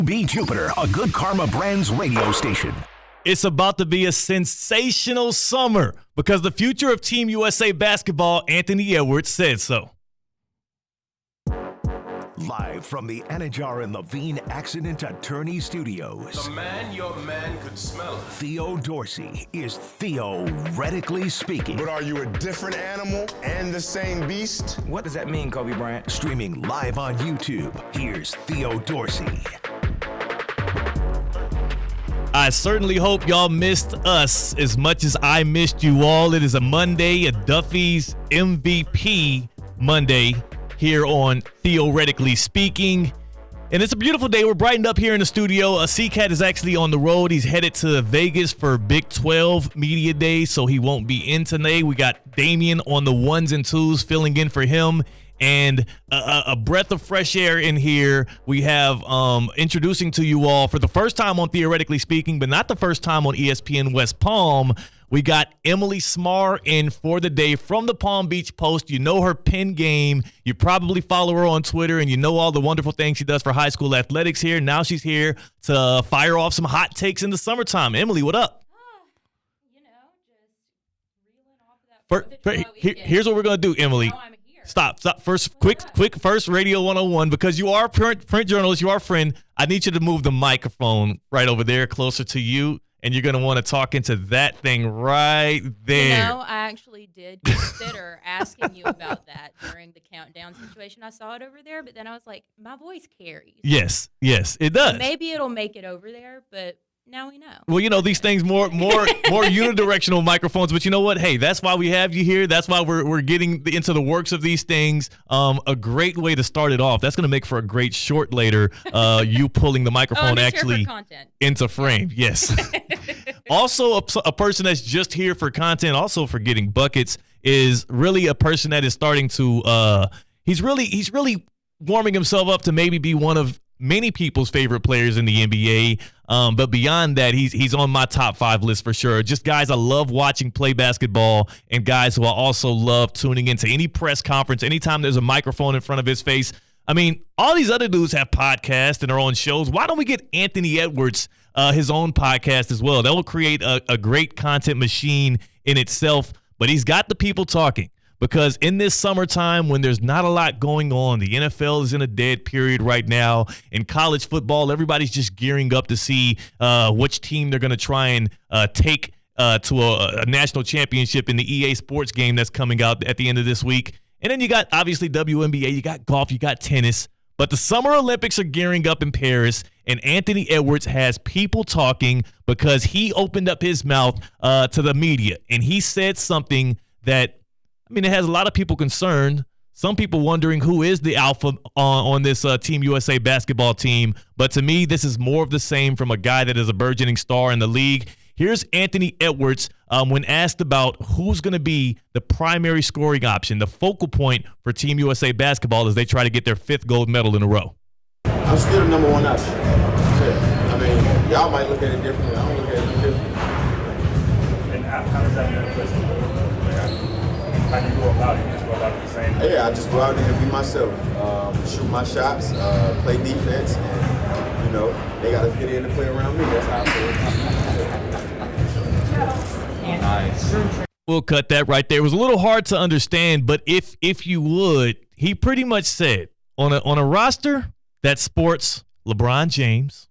Be Jupiter, a Good Karma Brands radio station. It's about to be a sensational summer because the future of Team USA basketball, Anthony Edwards, said so. Live from the Anajar and Levine Accident Attorney Studios. The man your man could smell. Theo Dorsey is theoretically speaking. But are you a different animal and the same beast? What does that mean, Kobe Bryant? Streaming live on YouTube, here's Theo Dorsey. I certainly hope y'all missed us as much as I missed you all. It is a Monday, a Duffy's MVP Monday here on Theoretically Speaking. And it's a beautiful day. We're brightened up here in the studio. C-Cat is actually on the road. He's headed to Vegas for Big 12 Media Day, so he won't be in today. We got Damian on the ones and twos filling in for him. And a breath of fresh air in here. We have introducing to you all for the first time on Theoretically Speaking, but not the first time on ESPN West Palm. We got Emily Smar in for the day from the Palm Beach Post. You know her pen game. You probably follow her on Twitter, and you know all the wonderful things she does for high school athletics here. Now she's here to fire off some hot takes in the summertime. Emily, what up? Just reeling off of that. Here's what we're going to do, Emily. Stop. First, quick, first Radio 101, because you are a print journalist, you are a friend. I need you to move the microphone right over there closer to you, and you're going to want to talk into that thing right there. You know, I actually did consider asking you about that during the countdown situation. I saw it over there, but then I was like, my voice carries. Yes, it does. Maybe it'll make it over there, but now we know. Well, you know, these things more unidirectional microphones, but you know what? Hey, that's why we have you here. That's why we're getting into the works of these things. A great way to start it off. That's going to make for a great short later. You pulling the microphone actually into frame. Yes. Also, a person that's just here for content, also for getting buckets, is really a person that is starting to. He's really warming himself up to maybe be one of many people's favorite players in the NBA. But beyond that, he's on my top 5 list for sure. Just guys I love watching play basketball, and guys who I also love tuning into any press conference, anytime there's a microphone in front of his face. I mean, all these other dudes have podcasts and their own shows. Why don't we get Anthony Edwards his own podcast as well? That will create a great content machine in itself. But he's got the people talking. Because in this summertime, when there's not a lot going on, the NFL is in a dead period right now. In college football, everybody's just gearing up to see which team they're going to try and take to a national championship in the EA Sports game that's coming out at the end of this week. And then you got, obviously, WNBA, you got golf, you got tennis. But the Summer Olympics are gearing up in Paris, and Anthony Edwards has people talking because he opened up his mouth to the media. And he said something that, I mean, it has a lot of people concerned. Some people wondering who is the alpha on this Team USA basketball team. But to me, this is more of the same from a guy that is a burgeoning star in the league. Here's Anthony Edwards when asked about who's going to be the primary scoring option, the focal point for Team USA basketball as they try to get their 5th gold medal in a row. I'm still the number 1 option. I mean, y'all might look at it differently. I don't look at it differently. And how does that manifest? How do you go about it? You just go about it the same way? Yeah, I just go out there and be myself. Shoot my shots, play defense, and, you know, they got to fit in to play around me. That's how I feel. Nice. We'll cut that right there. It was a little hard to understand, but if you would, he pretty much said on a roster that sports LeBron James,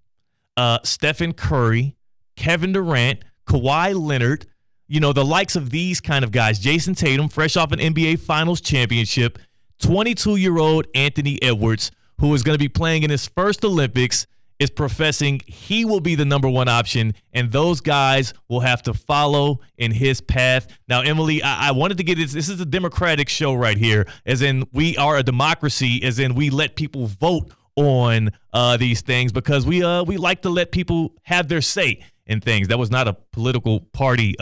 Stephen Curry, Kevin Durant, Kawhi Leonard, you know, the likes of these kind of guys, Jason Tatum, fresh off an NBA Finals championship, 22-year-old Anthony Edwards, who is going to be playing in his first Olympics, is professing he will be the number 1 option, and those guys will have to follow in his path. Now, Emily, I wanted to get this. This is a democratic show right here, as in we are a democracy, as in we let people vote on these things because we like to let people have their say in things. That was not a political party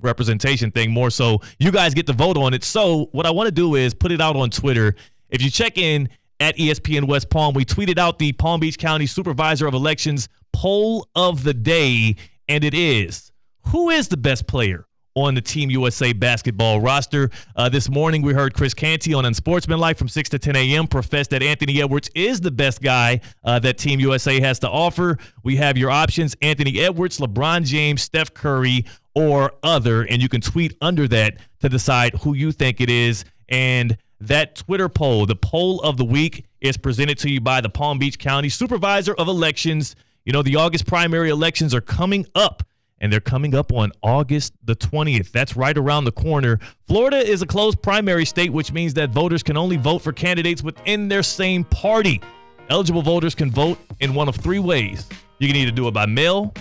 representation thing, more so you guys get to vote on it. So what I want to do is put it out on Twitter. If you check in at ESPN West Palm, we tweeted out the Palm Beach County Supervisor of Elections poll of the day, and it is, who is the best player on the Team USA basketball roster. This morning, we heard Chris Canty on Unsportsmanlike from 6 to 10 a.m. profess that Anthony Edwards is the best guy that Team USA has to offer. We have your options: Anthony Edwards, LeBron James, Steph Curry, or other, and you can tweet under that to decide who you think it is. And that Twitter poll, the poll of the week, is presented to you by the Palm Beach County Supervisor of Elections. You know, the August primary elections are coming up, and they're coming up on August the 20th. That's right around the corner. Florida is a closed primary state, which means that voters can only vote for candidates within their same party. Eligible voters can vote in one of three ways. You can either do it by mail,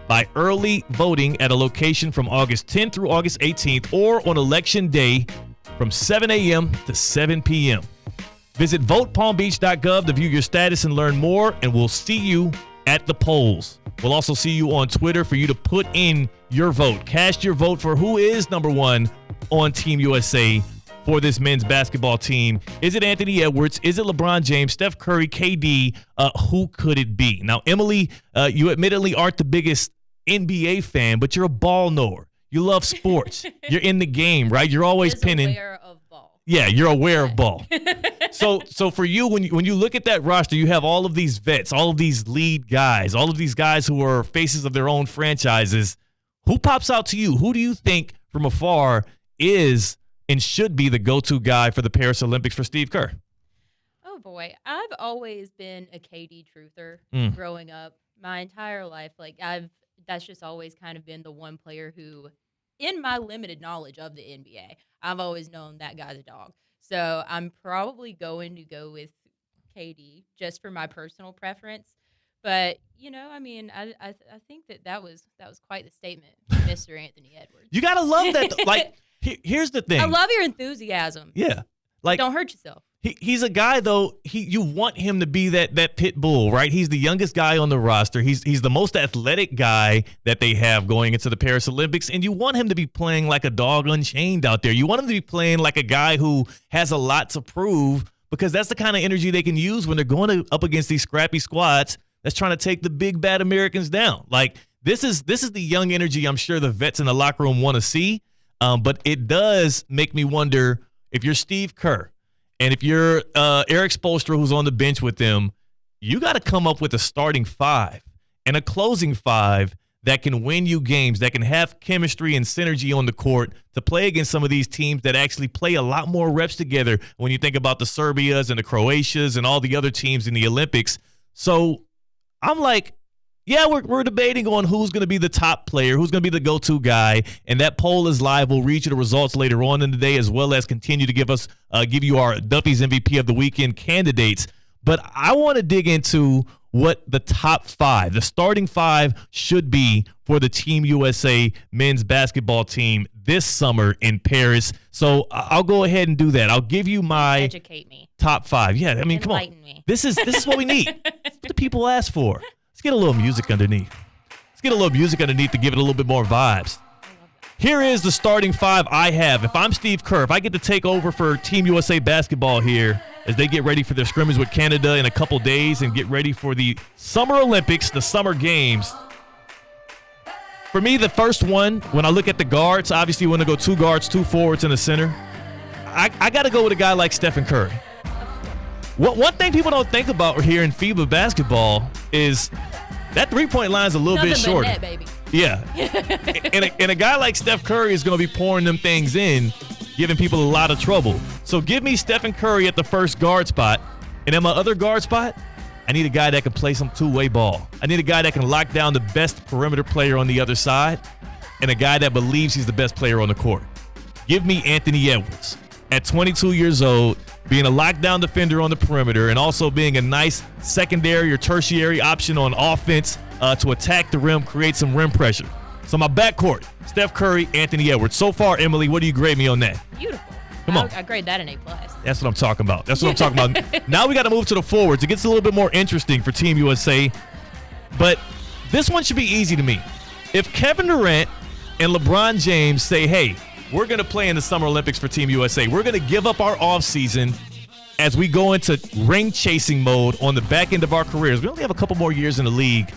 by early voting at a location from August 10th through August 18th, or on Election Day from 7 a.m. to 7 p.m. Visit votepalmbeach.gov to view your status and learn more, and we'll see you at the polls. We'll also see you on Twitter for you to put in your vote. Cast your vote for who is number one on Team USA for this men's basketball team. Is it Anthony Edwards? Is it LeBron James, Steph Curry, KD? Who could it be? Now, Emily, you admittedly aren't the biggest NBA fan, but you're a ball knower. You love sports. You're in the game, right? You're always pinning. Aware of ball. Yeah, you're aware of ball. So for you, when you look at that roster, you have all of these vets, all of these lead guys, all of these guys who are faces of their own franchises. Who pops out to you? Who do you think from afar is and should be the go-to guy for the Paris Olympics for Steve Kerr? Oh, boy. I've always been a KD truther growing up my entire life. That's just always kind of been the one player who, in my limited knowledge of the NBA, I've always known that guy's a dog. So I'm probably going to go with KD just for my personal preference. But, I think that was quite the statement, Mr. Anthony Edwards. You got to love that. Here's the thing. I love your enthusiasm. Yeah. Don't hurt yourself. He's a guy, though, you want him to be that pit bull, right? He's the youngest guy on the roster. He's the most athletic guy that they have going into the Paris Olympics, and you want him to be playing like a dog unchained out there. You want him to be playing like a guy who has a lot to prove, because that's the kind of energy they can use when they're going up against these scrappy squads that's trying to take the big, bad Americans down. Like, this is the young energy I'm sure the vets in the locker room want to see, but it does make me wonder, if you're Steve Kerr, and if you're Eric Spoelstra, who's on the bench with them, you got to come up with a starting five and a closing five that can win you games, that can have chemistry and synergy on the court to play against some of these teams that actually play a lot more reps together when you think about the Serbias and the Croatias and all the other teams in the Olympics. So I'm like, yeah, we're debating on who's going to be the top player, who's going to be the go-to guy, and that poll is live. We'll read you the results later on in the day, as well as continue to give you our Duffy's MVP of the Weekend candidates. But I want to dig into what the top five, the starting five, should be for the Team USA men's basketball team this summer in Paris. So I'll go ahead and do that. I'll give you my Educate me. Top five. Yeah, I mean, come on. Me. This is what we need. That's what the people ask for. Let's get a little music underneath. To give it a little bit more vibes. Here is the starting five I have. If I'm Steve Kerr, if I get to take over for Team USA basketball here as they get ready for their scrimmage with Canada in a couple days and get ready for the Summer Olympics, the Summer Games. For me, the first one, when I look at the guards, obviously you want to go two guards, two forwards, and a center. I got to go with a guy like Stephen Curry. One thing people don't think about here in FIBA basketball is that three-point line is a little bit shorter. Net, baby. Yeah. and a guy like Steph Curry is going to be pouring them things in, giving people a lot of trouble. So give me Stephen Curry at the first guard spot. And at my other guard spot, I need a guy that can play some two-way ball. I need a guy that can lock down the best perimeter player on the other side, and a guy that believes he's the best player on the court. Give me Anthony Edwards. At 22 years old, being a lockdown defender on the perimeter and also being a nice secondary or tertiary option on offense to attack the rim, create some rim pressure. So my backcourt, Steph Curry, Anthony Edwards. So far, Emily, what do you grade me on that? Beautiful. Come on. I grade that an A+. That's what I'm talking about. Now we got to move to the forwards. It gets a little bit more interesting for Team USA. But this one should be easy to me. If Kevin Durant and LeBron James say, hey, we're going to play in the Summer Olympics for Team USA, we're going to give up our offseason as we go into ring chasing mode on the back end of our careers. We only have a couple more years in the league.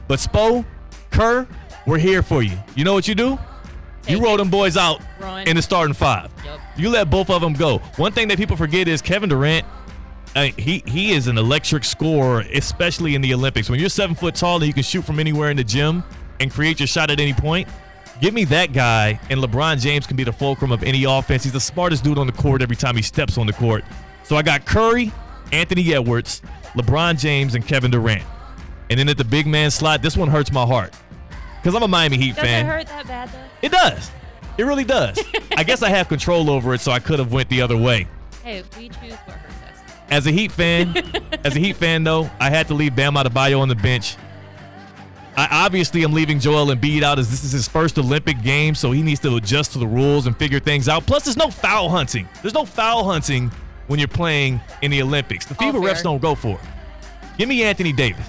But Spo, Kerr, we're here for you. You know what you do? You roll them boys out Run. in the starting 5. Yep. You let both of them go. One thing that people forget is Kevin Durant, he is an electric scorer, especially in the Olympics. When you're 7 foot tall and you can shoot from anywhere in the gym and create your shot at any point, give me that guy, and LeBron James can be the fulcrum of any offense. He's the smartest dude on the court every time he steps on the court. So I got Curry, Anthony Edwards, LeBron James, and Kevin Durant. And then at the big man slot, this one hurts my heart because I'm a Miami Heat fan. Does it hurt that bad, though? It does. It really does. I guess I have control over it, so I could have went the other way. Hey, we choose what hurts us. As a Heat fan, though, I had to leave Bam Adebayo on the bench. I obviously am leaving Joel Embiid out as this is his first Olympic game, so he needs to adjust to the rules and figure things out. Plus, there's no foul hunting. There's no foul hunting when you're playing in the Olympics. The FIBA refs don't go for it. Give me Anthony Davis.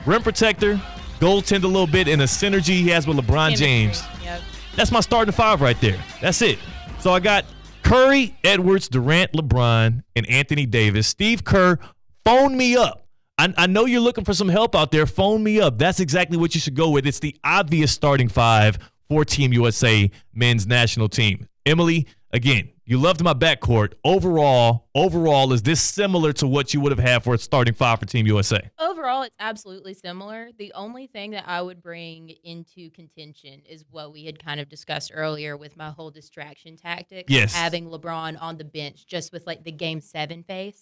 Rim protector, goaltend a little bit, and a synergy he has with LeBron James. Yep. That's my starting 5 right there. That's it. So I got Curry, Edwards, Durant, LeBron, and Anthony Davis. Steve Kerr, phone me up. I know you're looking for some help out there. Phone me up. That's exactly what you should go with. It's the obvious starting 5 for Team USA men's national team. Emily, again, you loved my backcourt. Overall, is this similar to what you would have had for a starting 5 for Team USA? Overall, it's absolutely similar. The only thing that I would bring into contention is what we had kind of discussed earlier with my whole distraction tactics. Yes. Having LeBron on the bench just with like the Game 7 face.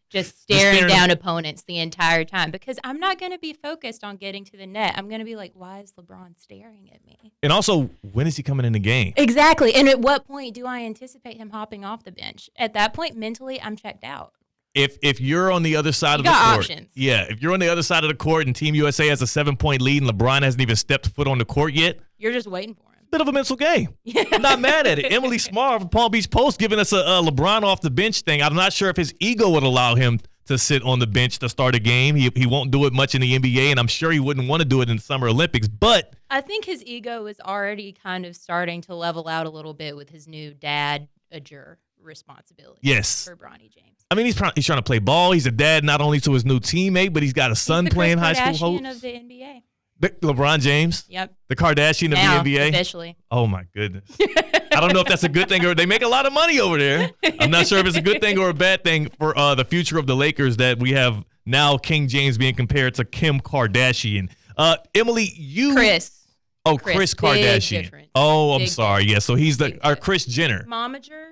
Just staring down opponents the entire time because I'm not going to be focused on getting to the net. I'm going to be like, why is LeBron staring at me? And also, when is he coming in the game? Exactly. And at what point do I anticipate him hopping off the bench? At that point, mentally, I'm checked out. If you're on the other side of the court, options. Yeah, if you're on the other side of the court and Team USA has a 7-point lead and LeBron hasn't even stepped foot on the court yet, you're just waiting for him. Bit of a mental game. I'm not mad at it. Emily Smart from Palm Beach Post giving us a LeBron off the bench thing. I'm not sure if his ego would allow him to sit on the bench to start a game. He won't do it much in the NBA, and I'm sure he wouldn't want to do it in the Summer Olympics. But I think his ego is already kind of starting to level out a little bit with his new dad-ager responsibility. Yes. For Bronny James. I mean, he's trying to play ball. He's a dad not only to his new teammate, but he's got a son playing high school. He's the Kardashian of the NBA. LeBron James? Yep. The Kardashian now, of the NBA? Officially. Oh, my goodness. I don't know if that's a good thing or they make a lot of money over there. I'm not sure if it's a good thing or a bad thing for the future of the Lakers that we have now King James being compared to Kim Kardashian. Emily, Chris. Oh, Chris Kardashian. Difference. Oh, I'm Big sorry. difference. Yeah, so he's Big our difference. Kris Jenner. Momager,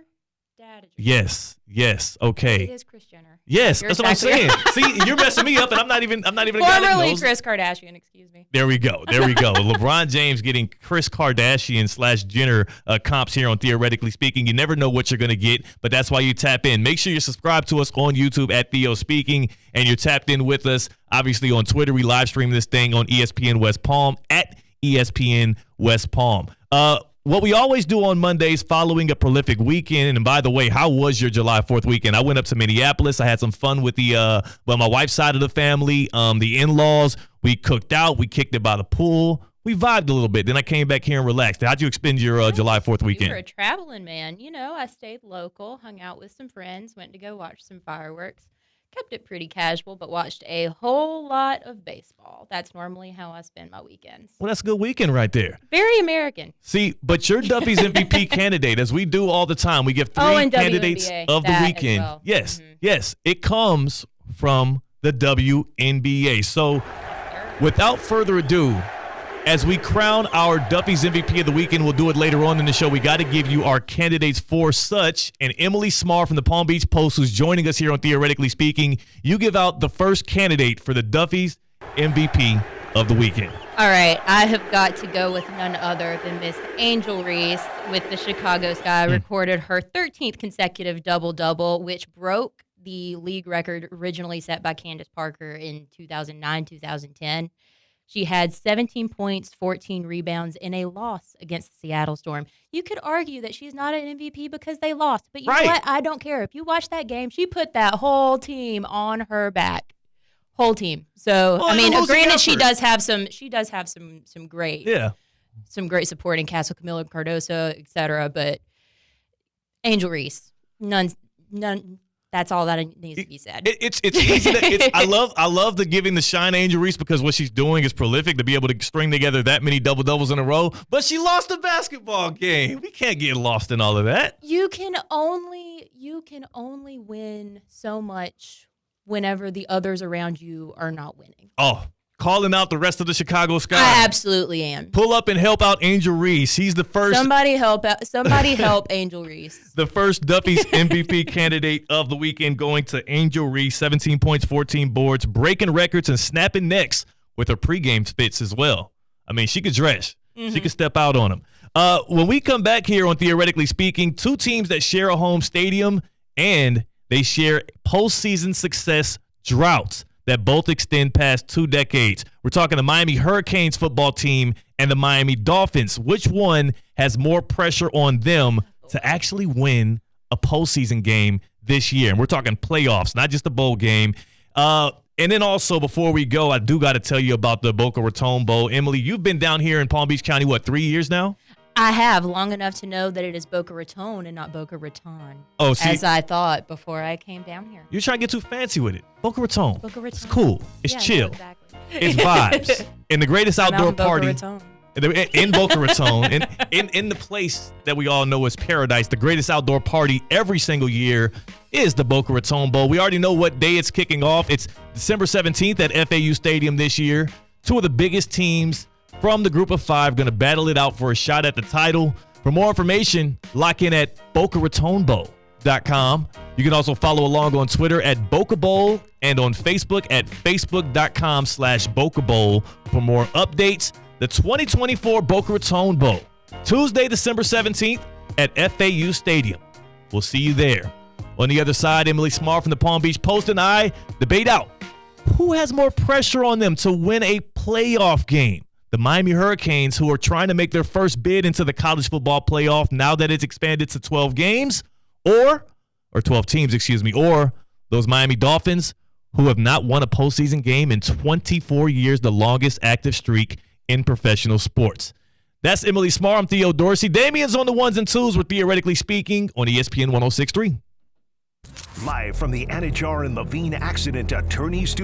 dadager. Yes. Okay. It is Kris Jenner. Yes, You're that's what I'm saying. exactly right. See, you're messing me up, and I'm not even a guy that Formerly knows. Kris Kardashian, excuse me. There we go. LeBron James getting Kris Kardashian / Jenner comps here on Theoretically Speaking. You never know what you're going to get, but that's why you tap in. Make sure you subscribe to us on YouTube at Theo Speaking, and you're tapped in with us, obviously, on Twitter. We live stream this thing on ESPN West Palm at ESPN West Palm. What we always do on Mondays following a prolific weekend, and by the way, how was your July 4th weekend? I went up to Minneapolis. I had some fun with my wife's side of the family, the in-laws. We cooked out. We kicked it by the pool. We vibed a little bit. Then I came back here and relaxed. How'd you spend your July 4th weekend? You were a traveling man. You know, I stayed local, hung out with some friends, went to go watch some fireworks. Kept it pretty casual, but watched a whole lot of baseball. That's normally how I spend my weekends. Well, that's a good weekend right there. Very American. See, but you're Duffy's MVP candidate, as we do all the time. We give 3 candidates WNBA, of the that weekend. as well. Yes, it comes from the WNBA. So, without further ado, as we crown our Duffy's MVP of the weekend, we'll do it later on in the show. We got to give you our candidates for such. And Emily Smar from the Palm Beach Post, who's joining us here on Theoretically Speaking, you give out the first candidate for the Duffy's MVP of the weekend. All right, I have got to go with none other than Miss Angel Reese with the Chicago Sky. Recorded her 13th consecutive double-double, which broke the league record originally set by Candace Parker in 2009-2010. She had 17 points, 14 rebounds in a loss against the Seattle Storm. You could argue that she's not an MVP because they lost, but you know what? I don't care. If you watch that game, she put that whole team on her back. Whole team. So, I mean, granted, she does have some great support in Castle Camilla Cardoso, et cetera, but Angel Reese, none That's all that needs to be said. It's easy. I love the giving the shine to Angel Reese because what she's doing is prolific to be able to string together that many double-doubles in a row. But she lost a basketball game. We can't get lost in all of that. You can only win so much whenever the others around you are not winning. Oh, calling out the rest of the Chicago Sky. I absolutely am. Pull up and help out Angel Reese. He's the first. Somebody help Angel Reese. The first Duffy's MVP candidate of the weekend going to Angel Reese. 17 points, 14 boards, breaking records and snapping necks with her pregame spits as well. I mean, she could dress. She could step out on them. When we come back here on Theoretically Speaking, two teams that share a home stadium and they share postseason success droughts that both extend past 2 decades. We're talking the Miami Hurricanes football team and the Miami Dolphins. Which one has more pressure on them to actually win a postseason game this year? And we're talking playoffs, not just a bowl game. And then also, before we go, I do got to tell you about the Boca Raton Bowl. Emily, you've been down here in Palm Beach County, 3 years now? I have, long enough to know that it is Boca Raton and not Boca Raton. Oh, see, as I thought before I came down here. You're trying to get too fancy with it. Boca Raton. Boca Raton. It's cool. It's Yeah, chill. no, exactly. It's vibes. And the greatest outdoor party in Boca Raton, in the place that we all know as paradise, the greatest outdoor party every single year is the Boca Raton Bowl. We already know what day it's kicking off. It's December 17th at FAU Stadium this year. Two of the biggest teams from the group of 5 going to battle it out for a shot at the title. For more information, lock in at BocaRatonBowl.com. You can also follow along on Twitter at Boca Bowl and on Facebook at Facebook.com/Boca Bowl for more updates. The 2024 Boca Raton Bowl, Tuesday, December 17th at FAU Stadium. We'll see you there. On the other side, Emily Smart from the Palm Beach Post and I debate out who has more pressure on them to win a playoff game. The Miami Hurricanes, who are trying to make their first bid into the college football playoff now that it's expanded to 12 games, or 12 teams, or those Miami Dolphins, who have not won a postseason game in 24 years, the longest active streak in professional sports. That's Emily Smart. I'm Theo Dorsey. Damien's on the ones and twos with Theoretically Speaking on ESPN 106.3. Live from the Anajar and Levine Accident Attorney Studio.